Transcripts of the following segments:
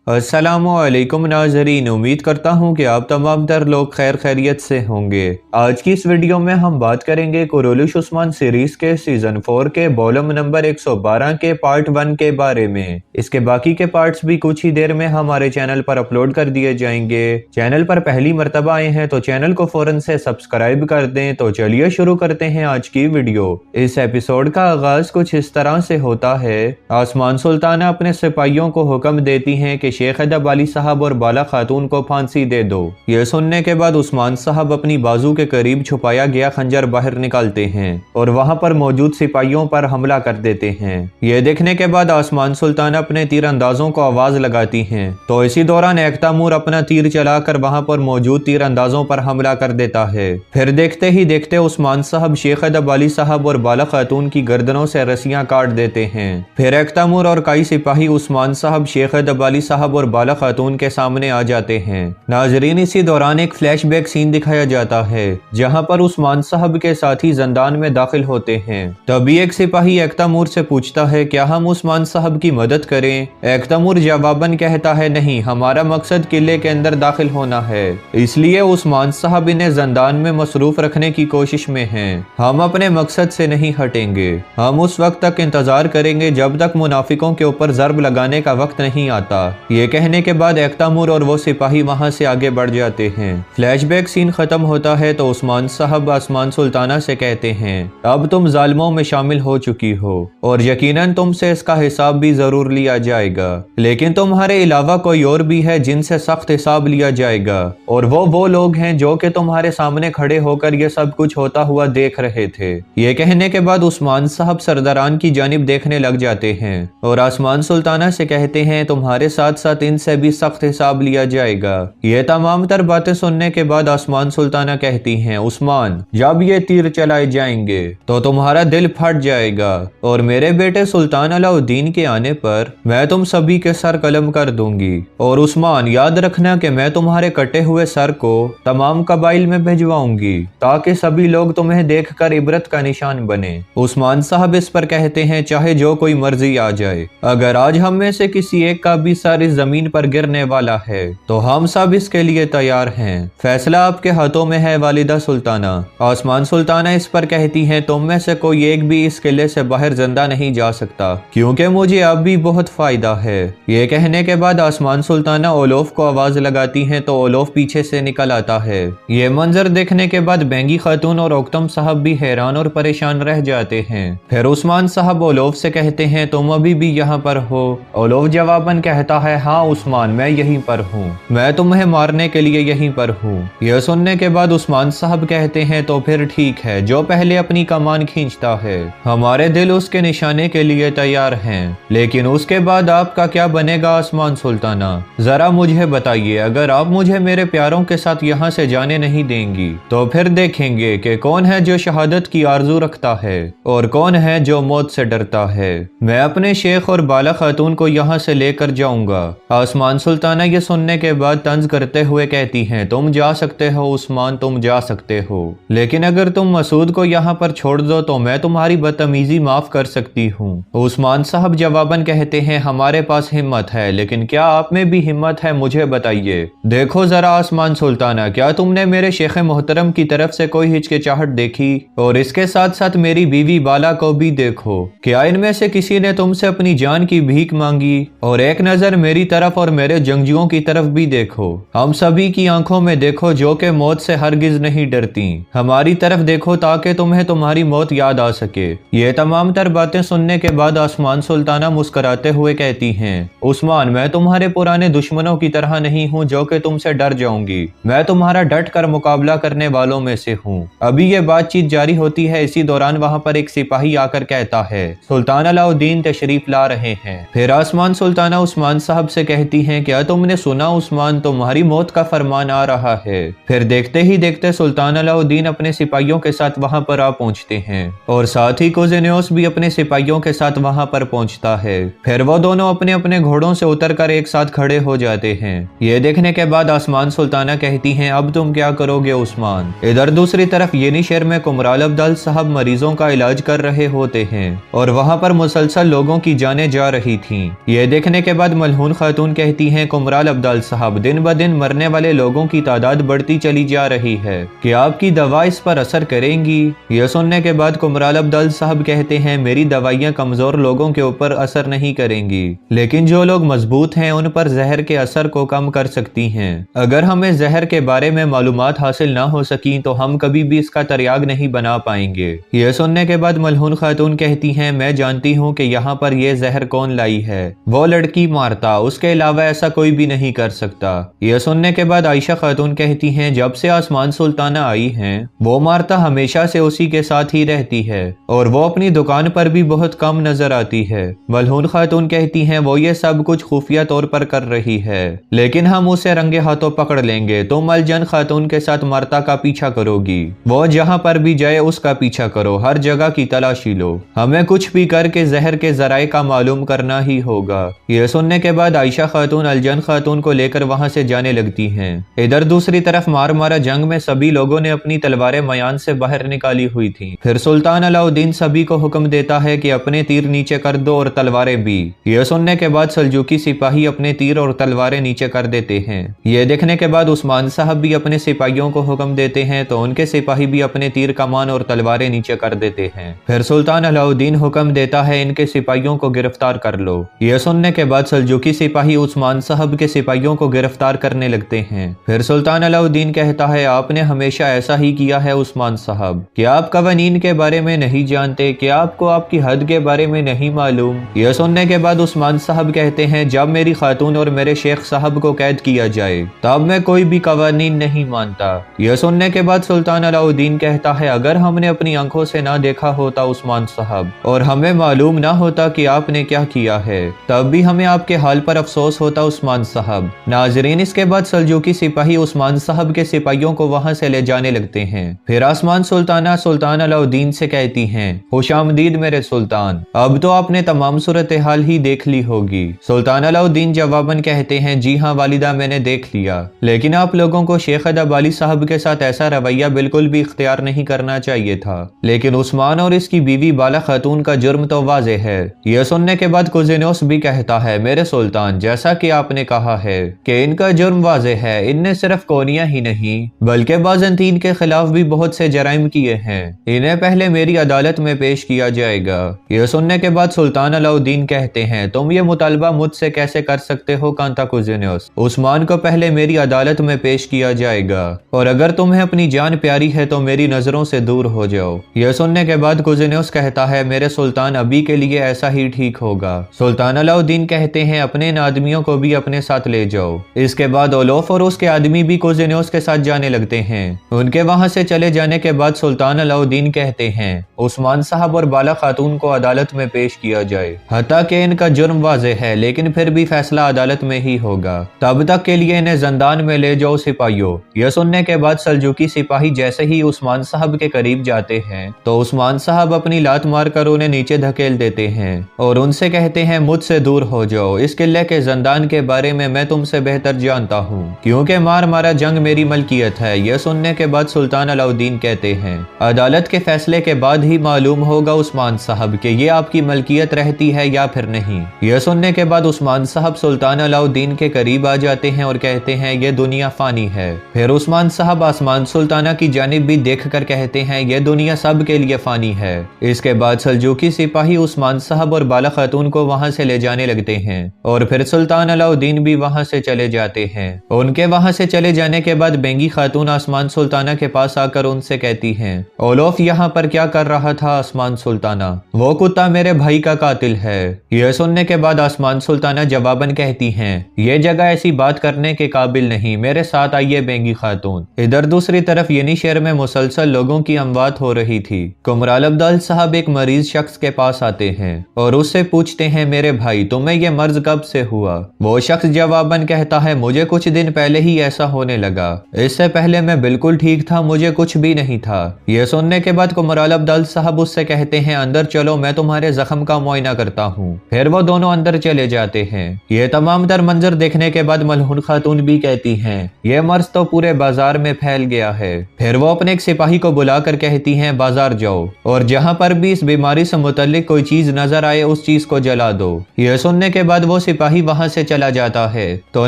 अस्सलामुअलैकुम नाज़रीन, उम्मीद करता हूँ कि आप तमाम तर लोग खैर खैरियत से होंगे। आज की इस वीडियो में हम बात करेंगे कुरैश उस्मान सीरीज के सीजन 4 के वॉल्यूम नंबर 112 के पार्ट 1 के बारे में। इसके बाकी के पार्ट्स भी कुछ ही देर में हमारे चैनल पर अपलोड कर दिए जाएंगे। चैनल पर पहली मर्तबा आए हैं तो चैनल को फौरन से सब्सक्राइब कर दें। तो चलिए शुरू करते हैं आज की वीडियो। इस एपिसोड का आगाज कुछ इस तरह से होता है। आसमान सुल्ताना अपने सिपाहियों को हुक्म देती हैं कि शेख अदब अली साहब और बाला खातून को फांसी दे दो। यह सुनने के बाद उस्मान साहब अपनी बाजू के करीब छुपाया गया खंजर बाहर निकालते हैं और वहां पर मौजूद सिपाहियों पर हमला कर देते हैं। यह देखने के बाद आसमान सुल्ताना अपने तीर अंदाजों को आवाज लगाती हैं तो इसी दौरान एकतामूर अपना तीर चलाकर वहां पर मौजूद तीर अंदाजों पर हमला कर देता है। फिर देखते ही देखते उस्मान साहब शेख अदब अली साहब और बाला खातून की गर्दनों से रस्सियां काट देते हैं। फिर एकतामूर और कई सिपाही उस्मान साहब शेख अदब अली साहब और बाला खातून के सामने आ जाते हैं। नाजरीन, इसी दौरान एक फ्लैशबैक सीन दिखाया जाता है जहां पर उस्मान साहब के साथी जंदान में दाखिल होते हैं। तभी एक सिपाही एकतामूर से पूछता है क्या हम उस्मान साहब की मदद करें। एकतामूर जवाबन कहता है नहीं, हमारा मकसद किले के अंदर दाखिल होना है, इसलिए उस्मान साहब इन्हें जंदान में मसरूफ रखने की कोशिश में हैं। हम अपने मकसद से नहीं हटेंगे। हम उस वक्त तक इंतजार करेंगे जब तक मुनाफिकों के ऊपर ज़र्ब लगाने का वक्त नहीं आता। ये कहने के बाद एकतामूर और वो सिपाही वहां से आगे बढ़ जाते हैं। फ्लैशबैक सीन खत्म होता है तो उस्मान साहब आसमान सुल्ताना से कहते हैं अब तुम जालिमों में शामिल हो चुकी हो और यकीनन तुमसे इसका हिसाब भी जरूर लिया जाएगा, लेकिन तुम्हारे अलावा कोई और भी है जिनसे सख्त हिसाब लिया जाएगा और वो लोग हैं जो कि तुम्हारे सामने खड़े होकर ये सब कुछ होता हुआ देख रहे थे। ये कहने के बाद उस्मान साहब सरदारान की जानिब देखने लग जाते हैं और आसमान सुल्ताना से कहते हैं तुम्हारे साथ साथ इनसे भी सख्त हिसाब लिया जाएगा। ये तमाम तर बातें सुनने के बाद आसमान सुल्ताना कहती हैं उस्मान, जब ये तीर चलाए जाएंगे तो तुम्हारा दिल फट जाएगा और मेरे बेटे सुल्तान अलाउद्दीन के आने पर मैं तुम सभी के सर कलम कर दूंगी। और उस्मान, याद रखना कि मैं तुम्हारे कटे हुए सर को तमाम कबाइल में भिजवाऊंगी ताकि सभी लोग तुम्हें देखकर इबरत का निशान बने। उस्मान साहब इस पर कहते हैं चाहे जो कोई मर्जी आ जाए, अगर आज हम में से किसी एक का भी सर इस जमीन पर गिरने वाला है तो हम सब इसके लिए तैयार हैं। फैसला आपके हाथों में है वालिदा सुल्ताना। आसमान सुल्ताना इस पर कहती हैं तुम में से कोई एक भी इस किले से बाहर जिंदा नहीं जा सकता क्योंकि मुझे अब भी बहुत फायदा है। ये कहने के बाद आसमान सुल्ताना ओलोफ को आवाज लगाती हैं तो ओलोफ पीछे से निकल आता है। ये मंजर देखने के बाद बेंगी खातून और ओक्तम साहब भी हैरान और परेशान रह जाते हैं। फिर उस्मान साहब ओलोफ से कहते हैं तुम अभी भी यहाँ पर हो। ओलोफ जवाबन कहता है हाँ उस्मान, मैं यहीं पर हूँ, मैं तुम्हें मारने के लिए यहीं पर हूँ। यह सुनने के बाद उस्मान साहब कहते हैं तो फिर ठीक है, जो पहले अपनी कमान खींचता है हमारे दिल उसके निशाने के लिए तैयार हैं, लेकिन उसके बाद आपका क्या बनेगा आसमान सुल्ताना, जरा मुझे बताइए। अगर आप मुझे मेरे प्यारों के साथ यहाँ से जाने नहीं देंगी तो फिर देखेंगे कि कौन है जो शहादत की आरजू रखता है और कौन है जो मौत से डरता है। मैं अपने शेख और बाला खातून को यहाँ से लेकर जाऊंगा। आसमान सुल्ताना ये सुनने के बाद तंज करते हुए कहती हैं तुम जा सकते हो उस्मान, तुम जा सकते हो, लेकिन अगर तुम मसूद को यहाँ पर छोड़ दो तो मैं तुम्हारी बदतमीजी माफ कर सकती हूँ। उस्मान साहब जवाबन कहते हैं हमारे पास हिम्मत है, लेकिन क्या आप में भी हिम्मत है, मुझे बताइए। देखो जरा आसमान सुल्ताना, क्या तुमने मेरे शेख मोहतरम की तरफ से कोई हिचकिचाहट देखी? और इसके साथ साथ मेरी बीवी बाला को भी देखो, क्या इनमें से किसी ने तुमसे अपनी जान की भीख मांगी? और एक नजर मेरी तरफ और मेरे जंगजुओं की तरफ भी देखो, हम सभी की आंखों में देखो जो कि मौत से हरगिज नहीं डरती। हमारी तरफ देखो ताकि तुम्हें तुम्हारी मौत याद आ सके। ये तमाम तर बातें सुनने के बाद आसमान सुल्ताना मुस्कुराते हुए कहती हैं उस्मान, मैं तुम्हारे पुराने दुश्मनों की तरह नहीं हूँ जो कि तुमसे डर जाऊंगी, मैं तुम्हारा डट कर मुकाबला करने वालों में से हूँ। अभी ये बातचीत जारी होती है, इसी दौरान वहाँ पर एक सिपाही आकर कहता है सुल्तान अलाउद्दीन तशरीफ ला रहे हैं। फिर आसमान सुल्ताना उस्मान साहब से कहती हैं क्या तुमने सुना उस्मान, तुम्हारी मौत का फरमान आ रहा है। फिर देखते ही देखते सुल्तान अलाउद्दीन अपने सिपाहियों के साथ वहां पर आ पहुंचते हैं और साथ ही कुज़ेन्योस भी अपने सिपाहियों के साथ वहां पर पहुंचता है। फिर वो दोनों अपने अपने घोड़ों से उतरकर एक साथ खड़े हो जाते हैं। ये देखने के बाद आसमान सुल्ताना कहती हैं अब तुम क्या करोगे उस्मान। इधर दूसरी तरफ येनिशेर में कुमराल अब्दाल साहब मरीजों का इलाज कर रहे होते हैं और वहां पर मुसलसल लोगों की जानें जा रही थीं। ये देखने के बाद मलहून खातून कहती हैं, कुमराल अब्दाल साहब, दिन ब दिन मरने वाले लोगों की तादाद बढ़ती चली जा रही है, कि आपकी दवा इस पर असर करेंगी? यह सुनने के बाद कुमराल अब्दाल साहब कहते हैं, मेरी दवाइयाँ कमजोर लोगों के ऊपर असर नहीं करेंगी, लेकिन जो लोग मजबूत हैं उन पर जहर के असर को कम कर सकती हैं। अगर हमें जहर के बारे में मालूमात हासिल ना हो सकी तो हम कभी भी इसका तरियाग नहीं बना पाएंगे। यह सुनने के बाद मलहून खातून कहती हैं, मैं जानती हूँ कि यहाँ पर यह जहर कौन लाई है, वो लड़की मारता, उसके अलावा ऐसा कोई भी नहीं कर सकता। यह सुनने के बाद आयशा खातून कहती हैं, जब से आसमान सुल्ताना आई हैं, वो मारता हमेशा से उसी के साथ ही रहती है और वो अपनी दुकान पर भी बहुत कम नजर आती है। मलहून खातून कहती हैं, वो ये सब कुछ खुफिया तौर पर कर रही है, लेकिन हम उसे रंगे हाथों पकड़ लेंगे। तुम अलजन खातून के साथ मारता का पीछा करोगी, वो जहाँ पर भी जाए उसका पीछा करो, हर जगह की तलाशी लो, हमें कुछ भी करके जहर के जराए का मालूम करना ही होगा। यह सुनने के बाद आयशा खातून अलजन खातून को लेकर वहां से जाने लगती हैं। इधर दूसरी तरफ मारा जंग में सभी लोगों ने अपनी तलवारें मयान से बाहर निकाली हुई थी। फिर सुल्तान अलाउद्दीन सभी को हुक्म देता है कि अपने तीर नीचे कर दो और तलवारें भी। यह सुनने के बाद सल्जूकी सिपाही अपने तीर और तलवारें नीचे कर देते हैं। यह देखने के बाद उस्मान साहब भी अपने सिपाहियों को हुक्म देते हैं तो उनके सिपाही भी अपने तीर कमान और तलवारें नीचे कर देते हैं। फिर सुल्तान अलाउद्दीन हुक्म देता है, इनके सिपाहियों को गिरफ्तार कर लो। यह सुनने के बाद सल्जूकी सिपाही उस्मान साहब के सिपाहियों को गिरफ्तार करने लगते हैं। फिर सुल्तान अलाउद्दीन कहता है, आपने हमेशा ऐसा ही किया है उस्मान साहब, क्या आप कवानीन के बारे में नहीं जानते, क्या आपको आपकी हद के बारे में नहीं मालूम? यह सुनने के बाद उस्मान साहब कहते हैं, जब मेरी खातून और मेरे शेख साहब को कैद किया जाए तब मैं कोई भी कवानीन नहीं मानता। यह सुनने के बाद सुल्तान अलाउद्दीन कहता है, अगर हमने अपनी आंखों से ना देखा होता उस्मान साहब और हमें मालूम ना होता कि आपने क्या किया है, तब भी हमें आपके हाल पर अफसोस होता उस्मान साहब। नाजरीन, इसके बाद सल्जूकी सिपाही उस्मान साहब के सिपाहियों को वहां से ले जाने लगते हैं। फिर आसमान सुल्ताना सुल्तान अलाउद्दीन से कहती हैं, खुशामदीद मेरे सुल्तान, अब तो आपने तमाम सूरत हाल ही देख ली होगी। सुल्तान अलाउद्दीन जवाबन कहते हैं, जी हाँ वालिदा, मैंने देख लिया, लेकिन आप लोगों को शेख अदब अली साहब के साथ ऐसा रवैया बिल्कुल भी इख्तियार नहीं करना चाहिए था, लेकिन उस्मान और इसकी बीवी बाला खातून का जुर्म तो वाजे है। यह सुनने के बाद कुजिनोस भी कहता है, मेरे सुल्तान, जैसा कि आपने कहा है कि इनका जुर्म वाजे है, इनने सिर्फ कोनिया ही नहीं बल्कि बाज़ंतीन के खिलाफ भी बहुत से जराइम किए हैं, इन्हें पहले मेरी अदालत में पेश किया जाएगा। यह सुनने के बाद सुल्तान अलाउद्दीन कहते हैं, तुम ये मुतालबा मुझसे कैसे कर सकते हो कांता कुजिनोस, उस्मान को पहले मेरी अदालत में पेश किया जाएगा और अगर तुम्हें अपनी जान प्यारी है तो मेरी नजरों से दूर हो जाओ। यह सुनने के बाद कुजिनोस कहता है, मेरे सुल्तान, अभी के लिए ऐसा ही ठीक होगा। सुल्तान अलाउद्दीन कहते हैं, अपने इन आदमियों को भी अपने साथ ले जाओ। इसके बाद ओलोफ और उसके आदमी भी कुजिनोस के साथ जाने लगते हैं। उनके वहां से चले जाने के बाद सुल्तान अलाउद्दीन कहते हैं, उस्मान साहब और बाला खातून को अदालत में पेश किया जाए, हत्ता कि इनका जुर्म वाजे है, लेकिन फिर भी फैसला अदालत में ही होगा, तब तक के लिए इन्हें जंदान में ले जाओ सिपाहियों। यह सुनने के बाद सल्जूकी सिपाही जैसे ही उस्मान साहब के करीब जाते हैं तो उस्मान साहब अपनी लात मारकर उन्हें नीचे धकेल देते हैं और उनसे कहते हैं, मुझसे दूर हो जाओ, इस किले के जंदान के बारे में मैं तुमसे बेहतर जानता हूँ, क्योंकि मारा जंग मेरी मलकियत है। यह सुनने के बाद सुल्तान अलाउद्दीन कहते हैं, अदालत के फैसले के बाद ही मालूम होगा उस्मान साहब कि ये आपकी मलकियत रहती है या फिर नहीं। यह सुनने के बाद उस्मान साहब सुल्तान अलाउद्दीन के करीब आ जाते हैं और कहते हैं, ये दुनिया फानी है। फिर उस्मान साहब आसमान सुल्ताना की जानिब भी देख कर कहते हैं, ये दुनिया सब के लिए फानी है। इसके बाद सल्जूकी सिपाही उस्मान साहब और बाला खातून को वहां से ले जाने लगते हैं और फिर सुल्तान अलाउद्दीन भी वहां से चले जाते हैं। उनके वहां से चले जाने के बाद बेंगी खातून आसमान सुल्ताना के पास आकर उनसे कहती हैं, ओलोफ यहाँ पर क्या कर रहा था आसमान सुल्ताना, वो कुत्ता मेरे भाई का कातिल है। यह सुनने के बाद आसमान सुल्ताना जवाबन कहती हैं, ये जगह ऐसी बात करने के काबिल नहीं, मेरे साथ आइए बेंगी खातून। इधर दूसरी तरफ येनी शहर में मुसलसल लोगों की अमवात हो रही थी। कुमराल अब्दाल साहब एक मरीज शख्स के पास आते हैं और उससे पूछते हैं, मेरे भाई, तुम्हें यह मर्ज कब से हुआ? वो शख्स जवाबन कहता है, मुझे कुछ दिन पहले ही ऐसा होने लगा, इससे पहले मैं बिल्कुल ठीक था, मुझे कुछ भी नहीं था। यह सुनने के बाद कुमराल अब्दाल साहब उससे कहते हैं, अंदर चलो, मैं तुम्हारे जख्म का मुआयना करता हूँ। फिर वो दोनों अंदर चले जाते हैं। ये तमाम तर मंजर देखने के बाद मलहून खातून भी कहती हैं, यह मर्ज तो पूरे बाजार में फैल गया है। फिर वो अपने एक सिपाही को बुलाकर कहती हैं, बाजार जाओ और जहाँ पर भी इस बीमारी से मुतल्लिक कोई चीज नजर आए उस चीज को जला दो। यह सुनने के बाद वो سپاہی وہاں سے چلا جاتا ہے۔ تو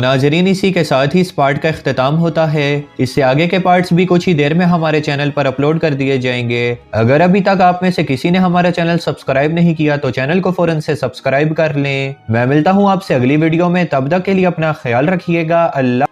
ناظرین اسی کے ساتھ ہی اس پارٹ کا اختتام ہوتا ہے۔ اس سے آگے کے پارٹس بھی کچھ ہی دیر میں ہمارے چینل پر اپلوڈ کر دیے جائیں گے۔ اگر ابھی تک آپ میں سے کسی نے ہمارا چینل سبسکرائب نہیں کیا تو چینل کو فوراً سے سبسکرائب کر لیں۔ میں ملتا ہوں آپ سے اگلی ویڈیو میں، تب تک کے لیے اپنا خیال رکھیے گا۔ اللہ